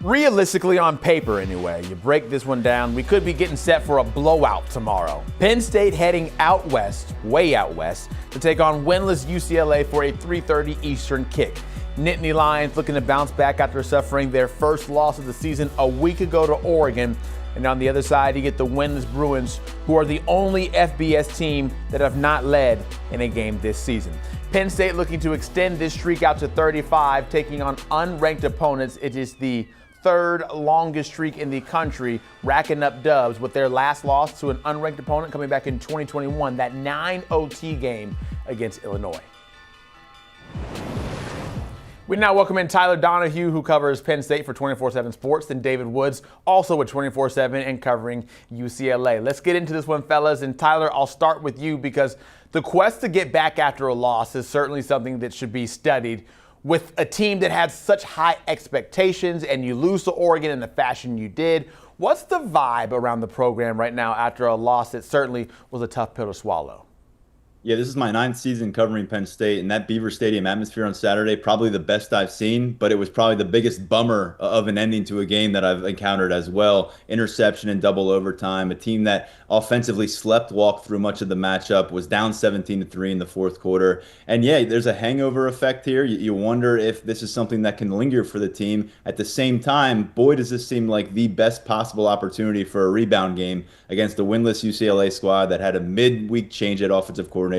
Realistically, on paper anyway, you break this one down, we could be getting set for a blowout tomorrow. Penn State heading out west, way out west, to take on winless UCLA for a 3:30 Eastern kick. Nittany Lions looking to bounce back after suffering their first loss of the season a week ago to Oregon. And on the other side, you get the winless Bruins, who are the only FBS team that have not led in a game this season. Penn State looking to extend this streak out to 35, taking on unranked opponents. It is the third longest streak in the country, racking up dubs, with their last loss to an unranked opponent coming back in 2021, that 9 OT game against Illinois. We now welcome in Tyler Donohue, who covers Penn State for 24/7 Sports, and David Woods, also with 24/7 and covering UCLA. Let's get into this one, fellas. And Tyler, I'll start with you because the quest to get back after a loss is certainly something that should be studied. With a team that had such high expectations and you lose to Oregon in the fashion you did, what's the vibe around the program right now after a loss that certainly was a tough pill to swallow? Yeah, this is my 9th season covering Penn State, and that Beaver Stadium atmosphere on Saturday, probably the best I've seen, but it was probably the biggest bummer of an ending to a game that I've encountered as well. Interception in double overtime, a team that offensively walked through much of the matchup, was down 17-3 in the fourth quarter. And yeah, there's a hangover effect here. You wonder if this is something that can linger for the team. At the same time, boy, does this seem like the best possible opportunity for a rebound game against the winless UCLA squad that had a midweek change at offensive coordinator,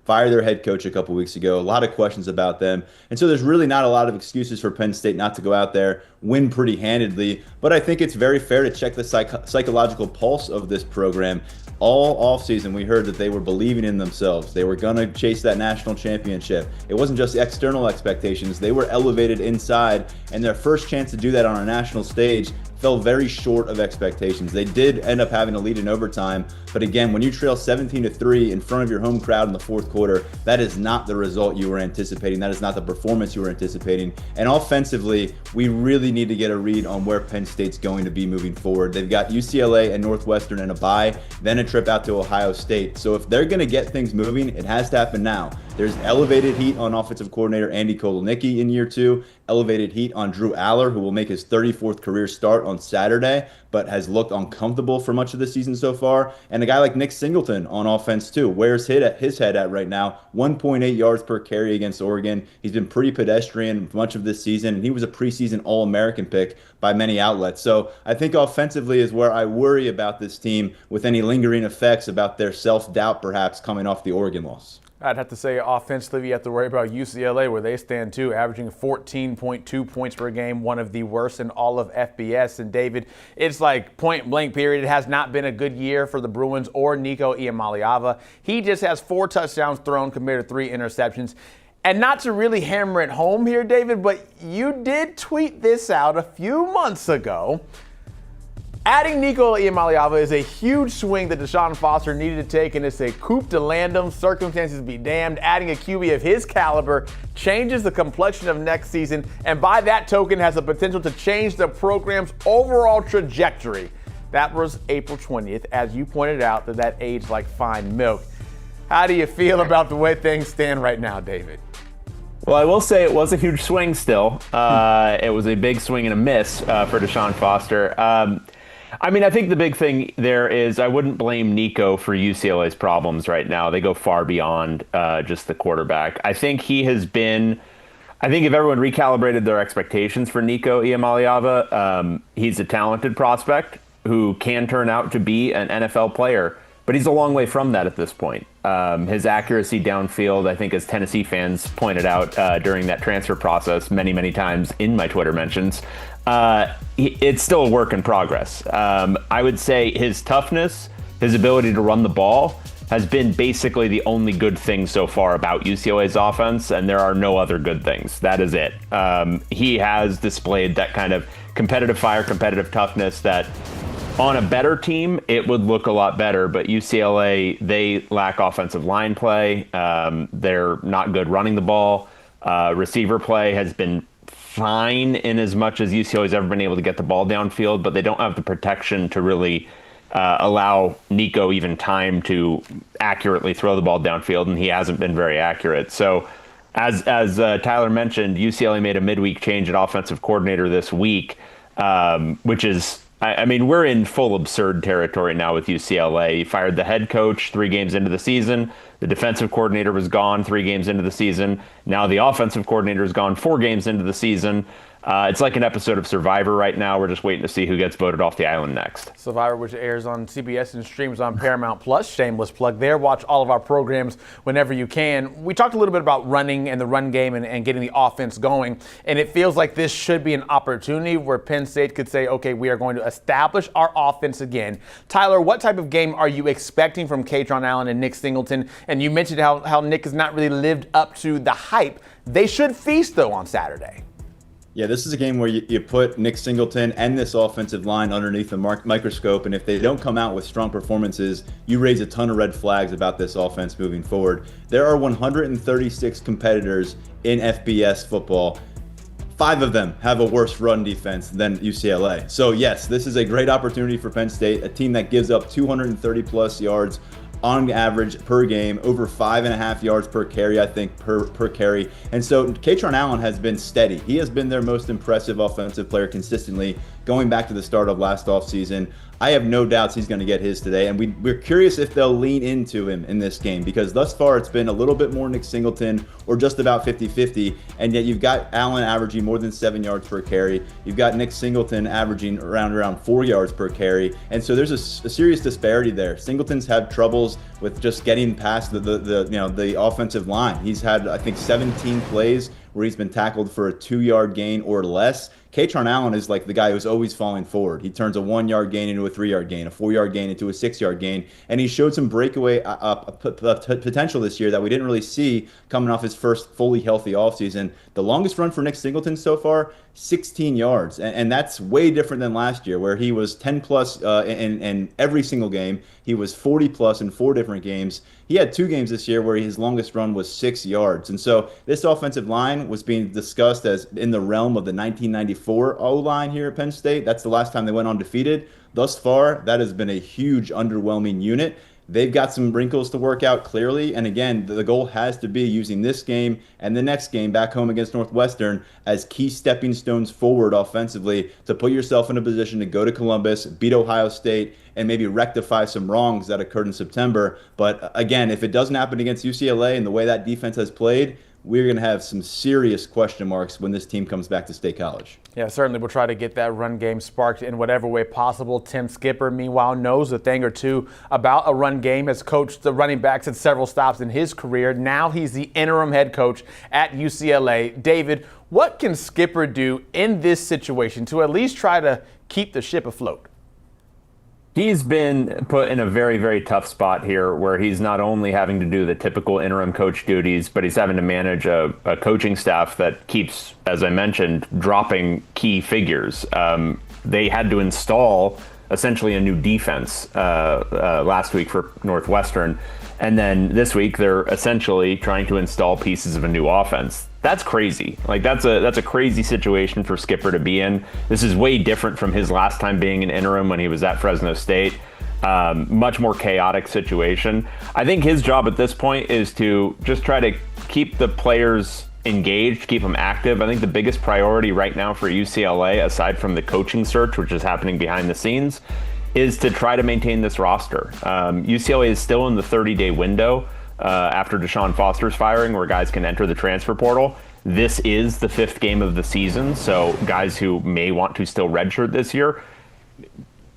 fired their head coach a couple weeks ago. A lot of questions about them. And so there's really not a lot of excuses for Penn State not to go out there, win pretty handedly. But I think it's very fair to check the psychological pulse of this program. All offseason, we heard that they were believing in themselves. They were going to chase that national championship. It wasn't just external expectations. They were elevated inside, and their first chance to do that on a national stage fell very short of expectations. They did end up having a lead in overtime, but again, when you trail 17-3 in front of your home crowd in the fourth quarter, that is not the result you were anticipating. That is not the performance you were anticipating. And offensively, we really need to get a read on where Penn State's going to be moving forward. They've got UCLA and Northwestern in a bye, then a trip out to Ohio State. So if they're going to get things moving, it has to happen now. There's elevated heat on offensive coordinator Andy Kotelnicki in year 2, elevated heat on Drew Aller, who will make his 34th career start on Saturday, but has looked uncomfortable for much of the season so far. And a guy like Nick Singleton on offense too. Where's his head at right now? 1.8 yards per carry against Oregon. He's been pretty pedestrian much of this season, and he was a preseason All-American pick by many outlets. So I think offensively is where I worry about this team, with any lingering effects about their self-doubt perhaps coming off the Oregon loss. I'd have to say offensively, you have to worry about UCLA, where they stand too, averaging 14.2 points per game, one of the worst in all of FBS. And David, it's like point blank period. It has not been a good year for the Bruins or Nico Iamaleava. He just has 4 touchdowns thrown compared to 3 interceptions. And not to really hammer it home here, David, but you did tweet this out a few months ago. Adding Nico Iamaleava is a huge swing that Deshaun Foster needed to take, and it's a coup de landum, circumstances be damned. Adding a QB of his caliber changes the complexion of next season, and by that token has the potential to change the program's overall trajectory. That was April 20th. As you pointed out, that aged like fine milk. How do you feel about the way things stand right now, David? Well, I will say it was a huge swing still. It was a big swing and a miss for Deshaun Foster. I think the big thing there is I wouldn't blame Nico for UCLA's problems right now. They go far beyond just the quarterback. I think if everyone recalibrated their expectations for Nico Iamaleava, he's a talented prospect who can turn out to be an NFL player, but he's a long way from that at this point. His accuracy downfield, I think, as Tennessee fans pointed out during that transfer process many, many times in my Twitter mentions, it's still a work in progress. I would say his toughness, his ability to run the ball has been basically the only good thing so far about UCLA's offense, and there are no other good things. That is it. He has displayed that kind of competitive fire, competitive toughness that on a better team, it would look a lot better, but UCLA, they lack offensive line play. They're not good running the ball. Receiver play has been fine in as much as UCLA's ever been able to get the ball downfield, but they don't have the protection to really allow Nico even time to accurately throw the ball downfield, and he hasn't been very accurate. So as Tyler mentioned, UCLA made a midweek change at offensive coordinator this week. which is, I mean, we're in full absurd territory now with UCLA. He fired the head coach 3 games into the season. The defensive coordinator was gone 3 games into the season. Now the offensive coordinator is gone 4 games into the season. It's like an episode of Survivor right now. We're just waiting to see who gets voted off the island next. Survivor, which airs on CBS and streams on Paramount Plus. Shameless plug there. Watch all of our programs whenever you can. We talked a little bit about running and the run game and getting the offense going. And it feels like this should be an opportunity where Penn State could say, okay, we are going to establish our offense again. Tyler, what type of game are you expecting from Kaytron Allen and Nick Singleton? And you mentioned how Nick has not really lived up to the hype. They should feast, though, on Saturday. Yeah, this is a game where you put Nick Singleton and this offensive line underneath the microscope, and if they don't come out with strong performances, you raise a ton of red flags about this offense moving forward. There are 136 competitors in FBS football. 5 of them have a worse run defense than UCLA. So yes, this is a great opportunity for Penn State, a team that gives up 230 plus yards on average per game, over 5.5 yards per carry, I think, per carry. And so Kaytron Allen has been steady. He has been their most impressive offensive player consistently going back to the start of last offseason. I have no doubts he's going to get his today, and we're curious if they'll lean into him in this game, because thus far it's been a little bit more Nick Singleton or just about 50-50, and yet you've got Allen averaging more than 7 yards per carry. You've got Nick Singleton averaging around 4 yards per carry, and so there's a serious disparity there. Singleton's had troubles with just getting past the offensive line. He's had, I think, 17 plays where he's been tackled for a 2-yard gain or less. Kaytron Allen is like the guy who's always falling forward. He turns a 1-yard gain into a 3-yard gain, a 4-yard gain into a 6-yard gain, and he showed some breakaway potential this year that we didn't really see coming off his first fully healthy offseason. The longest run for Nick Singleton so far, 16 yards, and that's way different than last year, where he was 10 plus in every single game. He was 40 plus in 4 different games. He had 2 games this year where his longest run was 6 yards. And so this offensive line was being discussed as in the realm of the 1994 O-line here at Penn State. That's the last time they went undefeated. Thus far, that has been a huge, underwhelming unit. They've got some wrinkles to work out clearly. And again, the goal has to be using this game and the next game back home against Northwestern as key stepping stones forward offensively to put yourself in a position to go to Columbus, beat Ohio State, and maybe rectify some wrongs that occurred in September. But again, if it doesn't happen against UCLA and the way that defense has played, we're going to have some serious question marks when this team comes back to State College. Yeah, certainly we'll try to get that run game sparked in whatever way possible. Tim Skipper, meanwhile, knows a thing or two about a run game, has coached the running backs at several stops in his career. Now he's the interim head coach at UCLA. David, what can Skipper do in this situation to at least try to keep the ship afloat? He's been put in a very, very tough spot here where he's not only having to do the typical interim coach duties, but he's having to manage a coaching staff that keeps, as I mentioned, dropping key figures. They had to install essentially a new defense last week for Northwestern. And then this week, they're essentially trying to install pieces of a new offense. That's crazy. Like that's a crazy situation for Skipper to be in. This is way different from his last time being an interim when he was at Fresno State. Much more chaotic situation. I think his job at this point is to just try to keep the players engaged, keep them active. I think the biggest priority right now for UCLA, aside from the coaching search, which is happening behind the scenes, is to try to maintain this roster. UCLA is still in the 30-day window after Deshaun Foster's firing, where guys can enter the transfer portal. This is the 5th game of the season, so guys who may want to still redshirt this year,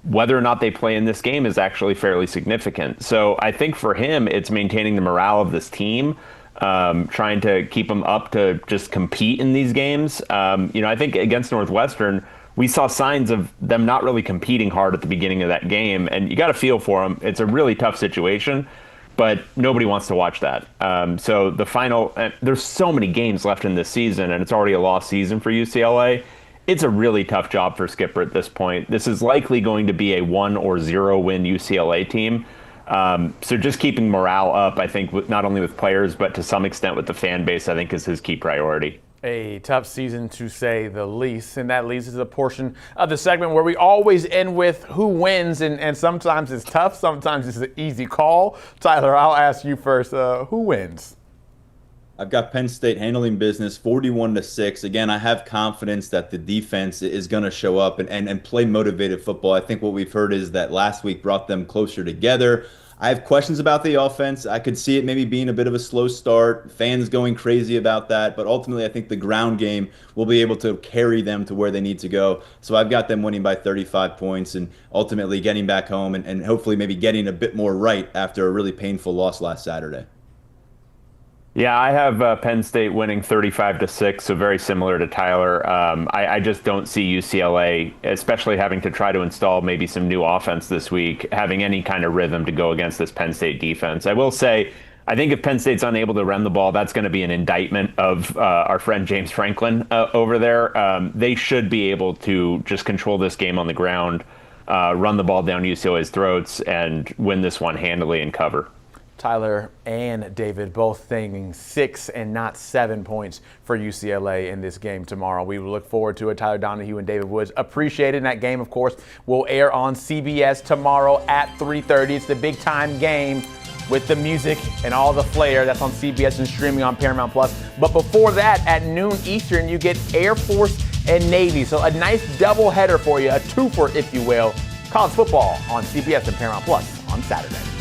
whether or not they play in this game is actually fairly significant. So I think for him, it's maintaining the morale of this team, trying to keep them up to just compete in these games. I think against Northwestern, we saw signs of them not really competing hard at the beginning of that game, and you got to feel for them. It's a really tough situation, but nobody wants to watch that. So the final, there's so many games left in this season, and it's already a lost season for UCLA. It's a really tough job for Skipper at this point. This is likely going to be a 1 or 0 win UCLA team. So just keeping morale up, I think, not only with players, but to some extent with the fan base, I think is his key priority. A tough season, to say the least, and that leads to the portion of the segment where we always end with who wins, and sometimes it's tough, sometimes it's an easy call. Tyler, I'll ask you first. Who wins? I've got Penn State handling business 41-6. Again, I have confidence that the defense is going to show up and play motivated football. I think what we've heard is that last week brought them closer together. I have questions about the offense. I could see it maybe being a bit of a slow start, fans going crazy about that, but ultimately I think the ground game will be able to carry them to where they need to go. So I've got them winning by 35 points and ultimately getting back home and hopefully maybe getting a bit more right after a really painful loss last Saturday. Yeah, I have Penn State winning 35-6, so very similar to Tyler. I just don't see UCLA, especially having to try to install maybe some new offense this week, having any kind of rhythm to go against this Penn State defense. I will say, I think if Penn State's unable to run the ball, that's going to be an indictment of our friend James Franklin over there. They should be able to just control this game on the ground, run the ball down UCLA's throats, and win this one handily and cover. Tyler and David both thinking 6 and not 7 points for UCLA in this game tomorrow. We will look forward to it. Tyler Donohue and David Woods appreciate it. And that game, of course, will air on CBS tomorrow at 3:30. It's the big time game with the music and all the flair. That's on CBS and streaming on Paramount Plus. But before that, at noon Eastern, you get Air Force and Navy. So a nice double header for you, a twofer, if you will. College football on CBS and Paramount Plus on Saturday.